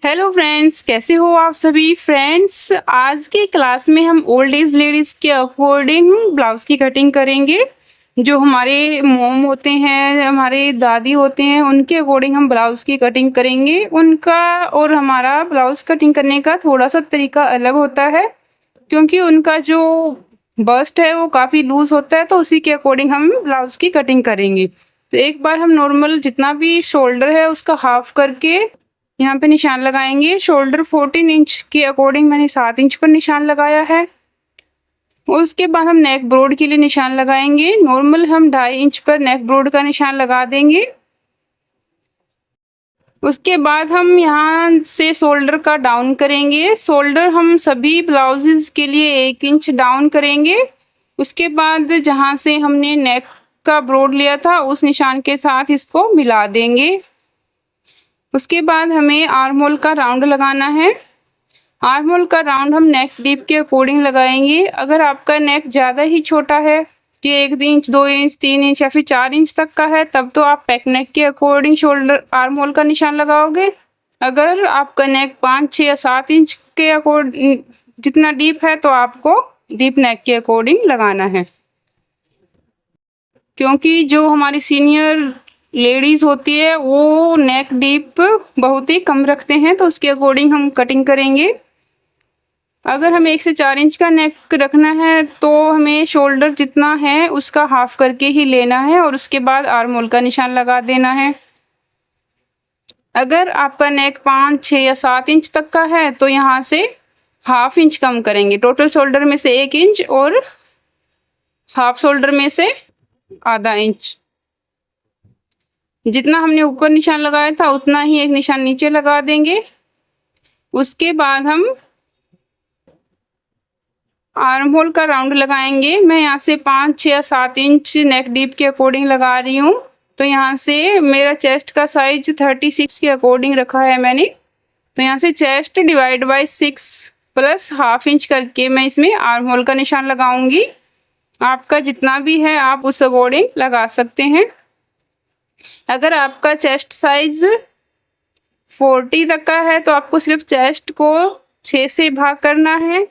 Hello friends, कैसे हो आप सभी फ्रेंड्स। आज की क्लास में हम ओल्ड एज लेडीज़ के अकॉर्डिंग ब्लाउज़ की कटिंग करेंगे। जो हमारे मॉम होते हैं, हमारे दादी होते हैं, उनके अकॉर्डिंग हम ब्लाउज़ की कटिंग करेंगे। उनका और हमारा ब्लाउज़ कटिंग करने का थोड़ा-सा तरीका अलग होता है, क्योंकि उनका जो बस्ट है वो काफ़ी लूज़ होता है, तो उसी के अकॉर्डिंग हम ब्लाउज़ की कटिंग करेंगे। तो एक बार हम नॉर्मल जितना भी शोल्डर है उसका हाफ करके यहाँ पे निशान लगाएंगे। शोल्डर 14 इंच के अकॉर्डिंग मैंने 7 इंच पर निशान लगाया है। और उसके बाद हम नेक ब्रॉड के लिए निशान लगाएंगे। नॉर्मल हम 2.5 इंच पर नेक ब्रॉड का निशान लगा देंगे। उसके बाद हम यहाँ से शोल्डर का डाउन करेंगे। शोल्डर हम सभी ब्लाउजेस के लिए 1 इंच डाउन करेंगे। उसके बाद जहाँ से हमने नेक का ब्रॉड लिया था उस निशान के साथ इसको मिला देंगे। उसके बाद हमें आर्म होल का राउंड लगाना है। आर्म होल का राउंड हम नेक डीप के अकॉर्डिंग लगाएंगे। अगर आपका नेक ज़्यादा ही छोटा है कि 1 इंच, 2 इंच, 3 इंच या फिर 4 इंच तक का है, तब तो आप पैक नेक के अकॉर्डिंग शोल्डर आर्म होल का निशान लगाओगे। अगर आपका नेक 5, 6 या 7 इंच के अकॉर्डिंग जितना डीप है तो आपको डीप नेक के अकॉर्डिंग लगाना है। क्योंकि जो हमारी सीनियर लेडीज़ होती है वो नेक डीप बहुत ही कम रखते हैं, तो उसके अकॉर्डिंग हम कटिंग करेंगे। अगर हमें 1 से 4 इंच का नेक रखना है तो हमें शोल्डर जितना है उसका हाफ करके ही लेना है और उसके बाद आर्म होल का निशान लगा देना है। अगर आपका नेक 5, 6 या 7 इंच तक का है तो यहाँ से हाफ इंच कम करेंगे। टोटल शोल्डर में से 1 इंच और हाफ शोल्डर में से आधा इंच। जितना हमने ऊपर निशान लगाया था उतना ही एक निशान नीचे लगा देंगे। उसके बाद हम आर्म होल का राउंड लगाएंगे। मैं यहाँ से 5, 6 या 7 इंच नेक डीप के अकॉर्डिंग लगा रही हूँ। तो यहाँ से मेरा चेस्ट का साइज 36 के अकॉर्डिंग रखा है मैंने। तो यहाँ से chest divide by 6 plus half inch करके मैं इसमें आर्म होल का निशान लगाऊंगी। आपका जितना भी है आप उस अकॉर्डिंग लगा सकते हैं। अगर आपका चेस्ट साइज 40 तक का है तो आपको सिर्फ चेस्ट को 6 से भाग करना है,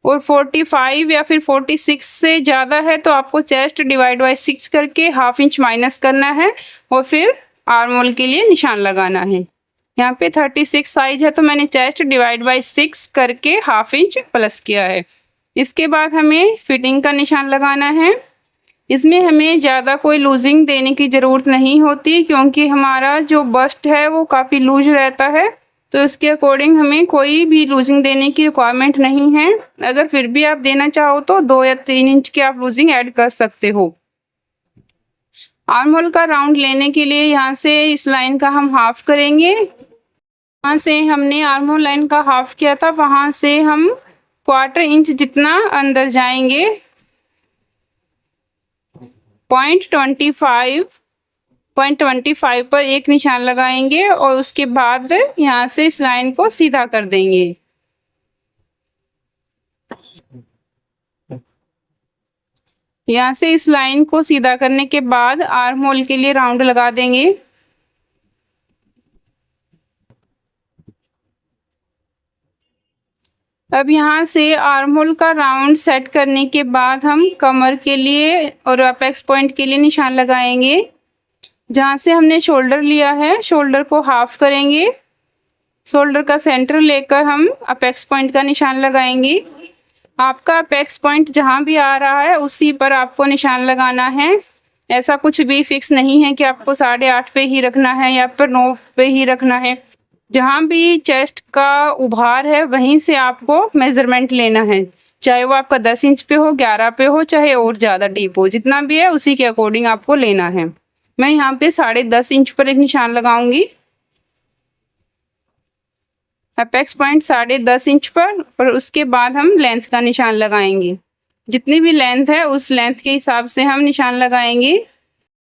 और 45 या फिर 46 से ज़्यादा है तो आपको चेस्ट डिवाइड बाय 6 करके हाफ इंच माइनस करना है और फिर आर्म होल के लिए निशान लगाना है। यहाँ पे 36 साइज है तो मैंने चेस्ट डिवाइड बाय 6 करके हाफ इंच प्लस किया है। इसके बाद हमें फिटिंग का निशान लगाना है। इसमें हमें ज़्यादा कोई लूजिंग देने की ज़रूरत नहीं होती, क्योंकि हमारा जो बस्ट है वो काफ़ी लूज रहता है, तो इसके अकॉर्डिंग हमें कोई भी लूजिंग देने की रिक्वायरमेंट नहीं है। अगर फिर भी आप देना चाहो तो 2 या 3 इंच की आप लूजिंग ऐड कर सकते हो। आर्म होल का राउंड लेने के लिए यहाँ से इस लाइन का हम हाफ करेंगे। वहाँ से हमने आर्म होल लाइन का हाफ किया था, वहाँ से हम 1/4 इंच जितना अंदर जाएंगे। 0.25 पर एक निशान लगाएंगे और उसके बाद यहाँ से इस लाइन को सीधा कर देंगे। यहाँ से इस लाइन को सीधा करने के बाद आर्म होल के लिए राउंड लगा देंगे। अब यहाँ से आर्म होल का राउंड सेट करने के बाद हम कमर के लिए और अपेक्स पॉइंट के लिए निशान लगाएंगे। जहाँ से हमने शोल्डर लिया है शोल्डर को हाफ करेंगे। शोल्डर का सेंटर लेकर हम अपेक्स पॉइंट का निशान लगाएंगे। आपका अपेक्स पॉइंट जहाँ भी आ रहा है उसी पर आपको निशान लगाना है। ऐसा कुछ भी फिक्स नहीं है कि आपको 8.5 पे ही रखना है या फिर 9 पे ही रखना है। जहाँ भी चेस्ट का उभार है वहीं से आपको मेजरमेंट लेना है, चाहे वो आपका 10 इंच पे हो, 11 पे हो, चाहे और ज़्यादा डीप हो, जितना भी है उसी के अकॉर्डिंग आपको लेना है। मैं यहाँ पे 10.5 इंच पर एक निशान लगाऊंगी। अपेक्स पॉइंट 10.5 इंच पर, और उसके बाद हम लेंथ का निशान लगाएंगे। जितनी भी लेंथ है उस लेंथ के हिसाब से हम निशान लगाएंगे।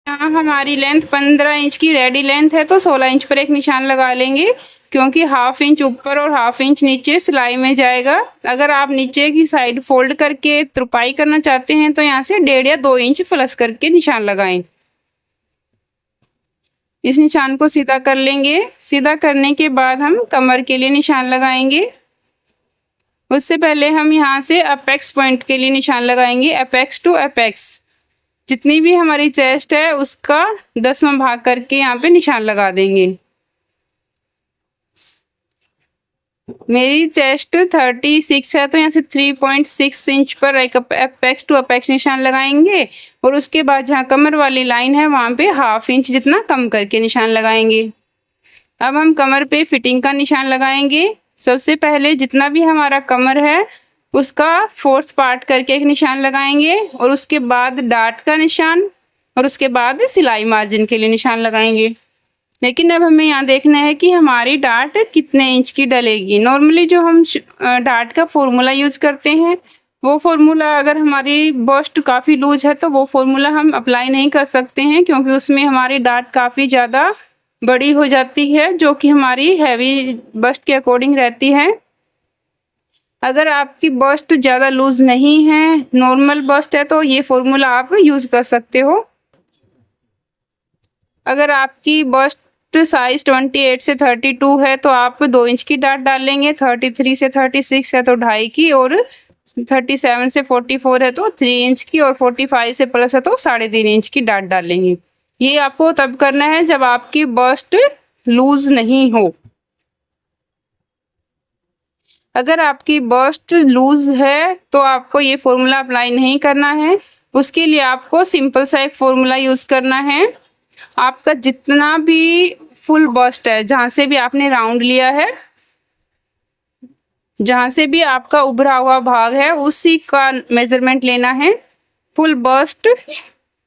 यहाँ हमारी लेंथ 15 इंच की रेडी लेंथ है तो 16 इंच पर एक निशान लगा लेंगे, क्योंकि हाफ इंच ऊपर और हाफ इंच नीचे सिलाई में जाएगा। अगर आप नीचे की साइड फोल्ड करके तुरपाई करना चाहते हैं तो यहाँ से 1.5 या 2 इंच प्लस करके निशान लगाएं। इस निशान को सीधा कर लेंगे। सीधा करने के बाद हम कमर के लिए निशान लगाएंगे। उससे पहले हम यहाँ से अपेक्स पॉइंट के लिए निशान लगाएंगे। अपेक्स टू अपेक्स जितनी भी हमारी चेस्ट है उसका 10वां भाग करके यहाँ पे निशान लगा देंगे। मेरी चेस्ट 36 है तो यहाँ से 3.6 इंच पर एक अपेक्स टू अपेक्स निशान लगाएंगे और उसके बाद जहाँ कमर वाली लाइन है वहाँ पे 1/2 इंच जितना कम करके निशान लगाएंगे। अब हम कमर पे फिटिंग का निशान लगाएंगे। सबसे पहले जितना भी हमारा कमर है उसका 4th पार्ट करके एक निशान लगाएंगे और उसके बाद डाट का निशान और उसके बाद सिलाई मार्जिन के लिए निशान लगाएंगे। लेकिन अब हमें यहाँ देखना है कि हमारी डाट कितने इंच की डलेगी। नॉर्मली जो हम डाट का फॉर्मूला यूज़ करते हैं वो फॉर्मूला अगर हमारी बस्ट काफ़ी लूज है तो वो फॉर्मूला हम अप्लाई नहीं कर सकते हैं, क्योंकि उसमें हमारी डाट काफ़ी ज़्यादा बड़ी हो जाती है जो कि हमारी हैवी बस्ट के अकॉर्डिंग रहती है। अगर आपकी बस्ट ज़्यादा लूज नहीं है, नॉर्मल बस्ट है, तो ये फॉर्मूला आप यूज़ कर सकते हो। अगर आपकी बस्ट साइज 28 से 32 है तो आप 2 इंच की डाट डालेंगे, 33 से 36 है तो 2.5 की, और 37 से 44 है तो 3 इंच की, और 45 से प्लस है तो 3.5 इंच की डाट डालेंगे। ये आपको तब करना है जब आपकी बस्ट लूज नहीं हो। अगर आपकी बस्ट लूज है तो आपको ये फॉर्मूला अप्लाई नहीं करना है। उसके लिए आपको सिंपल सा एक फॉर्मूला यूज़ करना है। आपका जितना भी फुल बस्ट है, जहाँ से भी आपने राउंड लिया है, जहाँ से भी आपका उभरा हुआ भाग है उसी का मेजरमेंट लेना है। फुल बस्ट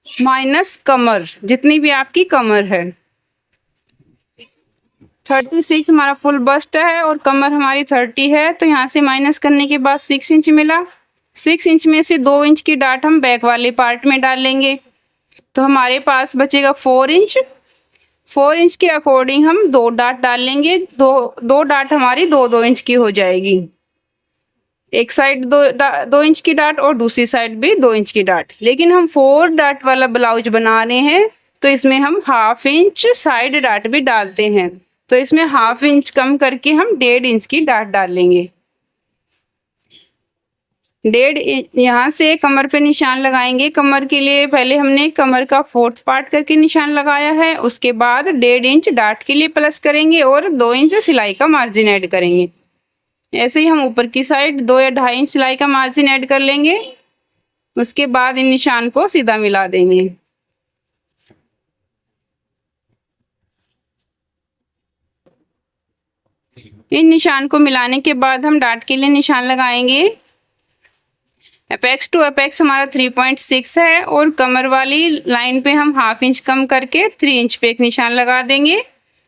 माइनस कमर, जितनी भी आपकी कमर है। 36 हमारा फुल बस्ट है और कमर हमारी 30 है, तो यहाँ से माइनस करने के बाद 6 इंच मिला। 6 इंच में से 2 इंच की डाट हम बैक वाले पार्ट में डाल लेंगे, तो हमारे पास बचेगा 4 इंच। 4 इंच के अकॉर्डिंग हम 2 डाट डाल लेंगे। दो डाट हमारी 2-2 इंच की हो जाएगी। एक साइड 2 इंच की डाट और दूसरी साइड भी 2 इंच की डाट। लेकिन हम 4 डाट वाला ब्लाउज बना रहे हैं तो इसमें हम 1/2 इंच साइड डाट भी डालते हैं, तो इसमें 1/2 इंच कम करके हम 1.5 इंच की डाट डाल लेंगे। 1.5 यहाँ से कमर पे निशान लगाएंगे। कमर के लिए पहले हमने कमर का 4th पार्ट करके निशान लगाया है, उसके बाद 1.5 इंच डाट के लिए प्लस करेंगे और 2 इंच सिलाई का मार्जिन ऐड करेंगे। ऐसे ही हम ऊपर की साइड 2 या 2.5 इंच सिलाई का मार्जिन ऐड कर लेंगे। उसके बाद इन निशान को सीधा मिला देंगे। इन निशान को मिलाने के बाद हम डाट के लिए निशान लगाएंगे। अपेक्स टू अपेक्स हमारा 3.6 है और कमर वाली लाइन पे हम 1/2 इंच कम करके 3 इंच पे एक निशान लगा देंगे।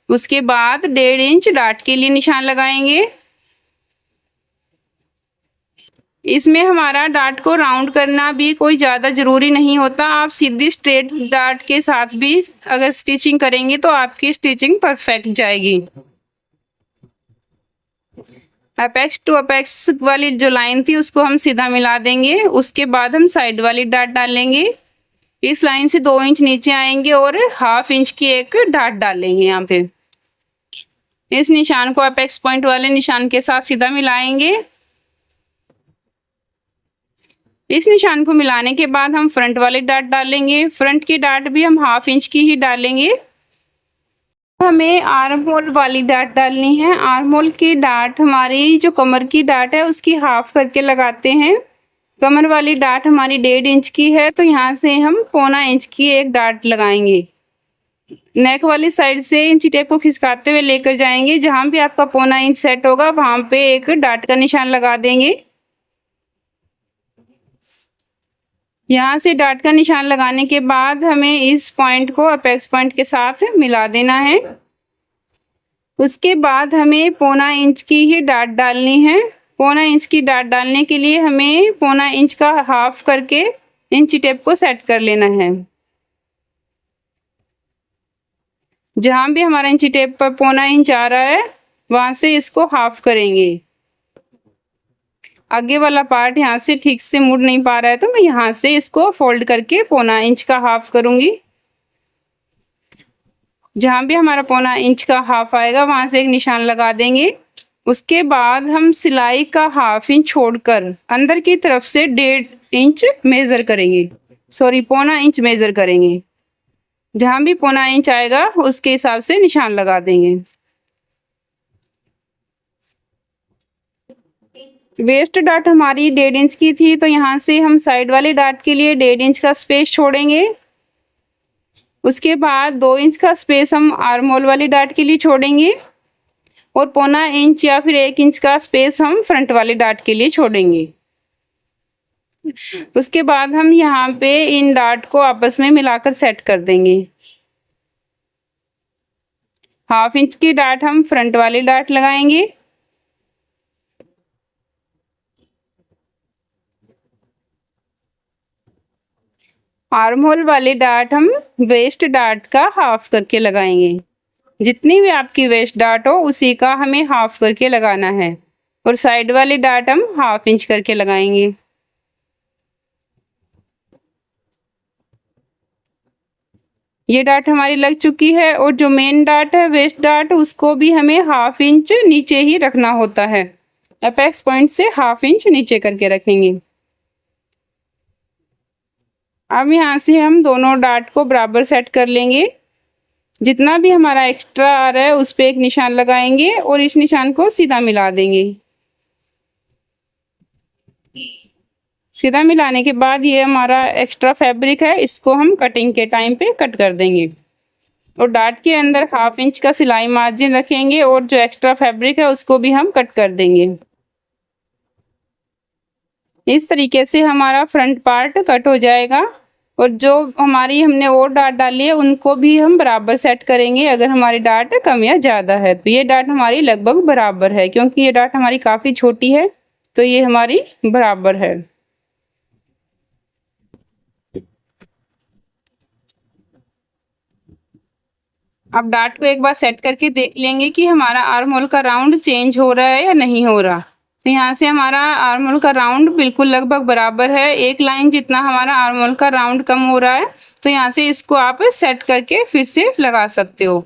उसके बाद 1.5 इंच डाट के लिए निशान लगाएंगे। इसमें हमारा डाट को राउंड करना भी कोई ज़्यादा ज़रूरी नहीं होता। आप सीधी स्ट्रेट डाट के साथ भी अगर स्टिचिंग करेंगे तो आपकी स्टिचिंग परफेक्ट जाएगी। अपेक्स टू अपेक्स वाली जो लाइन थी उसको हम सीधा मिला देंगे। उसके बाद हम साइड वाली डाट डालेंगे। इस लाइन से 2 इंच नीचे आएंगे और 1/2 इंच की एक डाट डालेंगे यहाँ पे। इस निशान को अपेक्स पॉइंट वाले निशान के साथ सीधा मिलाएंगे। इस निशान को मिलाने के बाद हम फ्रंट वाली डाट डालेंगे। फ्रंट की डाट भी हम 1/2 इंच की ही डालेंगे। हमें आर्म होल वाली डाट डालनी है। आर्म होल की डाट हमारी जो कमर की डाट है उसकी हाफ करके लगाते हैं। कमर वाली डाट हमारी 1.5 इंच की है तो यहाँ से हम 1.25 इंच की एक डाट लगाएंगे। नेक वाली साइड से इंची टेप को खिसकाते हुए लेकर जाएंगे। जहाँ भी आपका 1.25 इंच सेट होगा वहाँ पे एक डाट का निशान लगा देंगे। यहाँ से डाट का निशान लगाने के बाद हमें इस पॉइंट को अपेक्स पॉइंट के साथ मिला देना है। उसके बाद हमें 1.25 इंच की ही डाट डालनी है। 1.25 इंच की डाट डालने के लिए हमें 1.25 इंच का हाफ करके इंची टेप को सेट कर लेना है। जहाँ भी हमारा इंची टेप पर 1.25 इंच आ रहा है वहाँ से इसको हाफ करेंगे। आगे वाला पार्ट यहाँ से ठीक से मुड़ नहीं पा रहा है तो मैं यहाँ से इसको फोल्ड करके 1.25 इंच का हाफ करूँगी। जहाँ भी हमारा पौना इंच का हाफ आएगा वहाँ से एक निशान लगा देंगे। उसके बाद हम सिलाई का हाफ इंच छोड़कर अंदर की तरफ से 1.5 इंच मेज़र करेंगे, सॉरी पौना इंच मेज़र करेंगे। जहाँ भी पौना इंच आएगा उसके हिसाब से निशान लगा देंगे। वेस्ट डाट हमारी 1.5 इंच की थी, तो यहाँ से हम साइड वाले डाट के लिए 1.5 इंच का स्पेस छोड़ेंगे। उसके बाद 2 इंच का स्पेस हम आर्म होल वाली डाट के लिए छोड़ेंगे और पौना इंच या फिर 1 इंच का स्पेस हम फ्रंट वाली डाट के लिए छोड़ेंगे। उसके बाद हम यहाँ पे इन डाट को आपस में मिलाकर सेट कर देंगे। हाफ इंच की डाट हम फ्रंट वाली डाट लगाएंगे। आर्म होल वाली डाट हम वेस्ट डाट का हाफ करके लगाएंगे। जितनी भी आपकी वेस्ट डाट हो उसी का हमें हाफ करके लगाना है और साइड वाली डाट हम हाफ इंच करके लगाएंगे। ये डाट हमारी लग चुकी है और जो मेन डाट है वेस्ट डाट उसको भी हमें हाफ इंच नीचे ही रखना होता है। अपेक्स पॉइंट से हाफ इंच नीचे करके रखेंगे। अब यहाँ से हम दोनों डाट को बराबर सेट कर लेंगे। जितना भी हमारा एक्स्ट्रा आ रहा है उस पे एक निशान लगाएंगे और इस निशान को सीधा मिला देंगे। सीधा मिलाने के बाद ये हमारा एक्स्ट्रा फैब्रिक है, इसको हम कटिंग के टाइम पे कट कर देंगे और डाट के अंदर हाफ इंच का सिलाई मार्जिन रखेंगे और जो एक्स्ट्रा फैब्रिक है उसको भी हम कट कर देंगे। इस तरीके से हमारा फ्रंट पार्ट कट हो जाएगा और जो हमारी हमने और डाट डाली है उनको भी हम बराबर सेट करेंगे। अगर हमारी डाट कम या ज़्यादा है तो ये डाट हमारी लगभग बराबर है, क्योंकि ये डाट हमारी काफ़ी छोटी है तो ये हमारी बराबर है। अब डाट को एक बार सेट करके देख लेंगे कि हमारा आर्म होल का राउंड चेंज हो रहा है या नहीं हो रहा। तो यहाँ से हमारा आर्म होल का राउंड बिल्कुल लगभग बराबर है। एक लाइन जितना हमारा आर्म होल का राउंड कम हो रहा है, तो यहाँ से इसको आप सेट करके फिर से लगा सकते हो।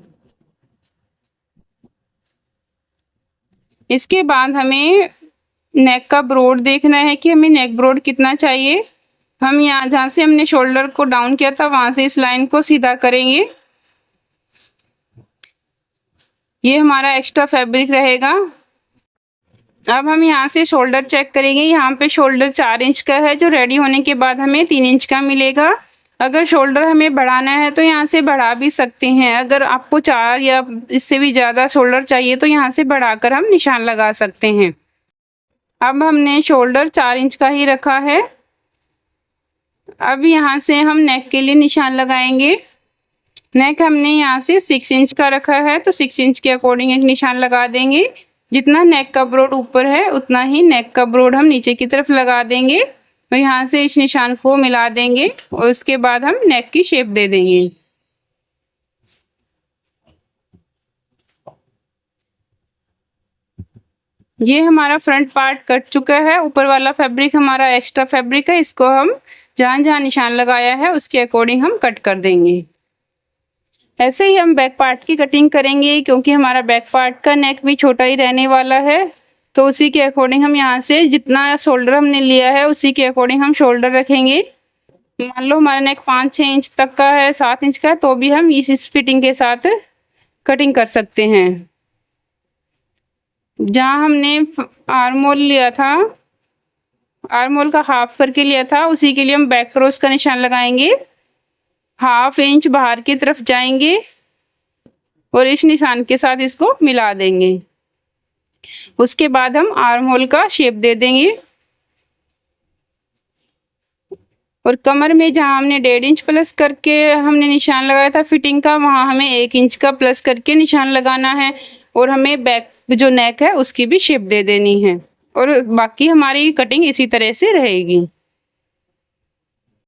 इसके बाद हमें नेक का ब्रॉड देखना है कि हमें नेक ब्रॉड कितना चाहिए। हम यहाँ जहाँ से हमने शोल्डर को डाउन किया था वहाँ से इस लाइन को सीधा करेंगे। ये हमारा एक्स्ट्रा फैब्रिक रहेगा। अब हम यहाँ से शोल्डर चेक करेंगे। यहाँ पे शोल्डर 4 इंच का है, जो रेडी होने के बाद हमें 3 इंच का मिलेगा। अगर शोल्डर हमें बढ़ाना है तो यहाँ से बढ़ा भी सकते हैं। अगर आपको 4 या इससे भी ज़्यादा शोल्डर चाहिए तो यहाँ से बढ़ाकर हम निशान लगा सकते हैं। अब हमने शोल्डर 4 इंच का ही रखा है। अब यहाँ से हम नेक के लिए निशान लगाएंगे। नेक हमने यहाँ से 6 इंच का रखा है, तो 6 इंच के अकॉर्डिंग एक निशान लगा देंगे। जितना नेक का ब्रॉड ऊपर है उतना ही नेक का ब्रॉड हम नीचे की तरफ लगा देंगे और यहाँ से इस निशान को मिला देंगे और उसके बाद हम नेक की शेप दे देंगे। ये हमारा फ्रंट पार्ट कट चुका है। ऊपर वाला फैब्रिक हमारा एक्स्ट्रा फैब्रिक है, इसको हम जहाँ जहाँ निशान लगाया है उसके अकॉर्डिंग हम कट कर देंगे। ऐसे ही हम बैक पार्ट की कटिंग करेंगे, क्योंकि हमारा बैक पार्ट का नेक भी छोटा ही रहने वाला है। तो उसी के अकॉर्डिंग हम यहाँ से जितना शोल्डर हमने लिया है उसी के अकॉर्डिंग हम शोल्डर रखेंगे। मान लो हमारा नेक 5-6 इंच तक का है, 7 इंच का है, तो भी हम इस फिटिंग के साथ कटिंग कर सकते हैं। जहाँ हमने आर्म होल लिया था, आर्म होल का हाफ करके लिया था, उसी के लिए हम बैक क्रॉस का निशान लगाएंगे। हाफ इंच बाहर की तरफ जाएंगे और इस निशान के साथ इसको मिला देंगे। उसके बाद हम आर्म होल का शेप दे देंगे और कमर में जहाँ हमने 1.5 इंच प्लस करके हमने निशान लगाया था फिटिंग का, वहाँ हमें 1 इंच का प्लस करके निशान लगाना है और हमें बैक जो नेक है उसकी भी शेप दे देनी है और बाकी हमारी कटिंग इसी तरह से रहेगी।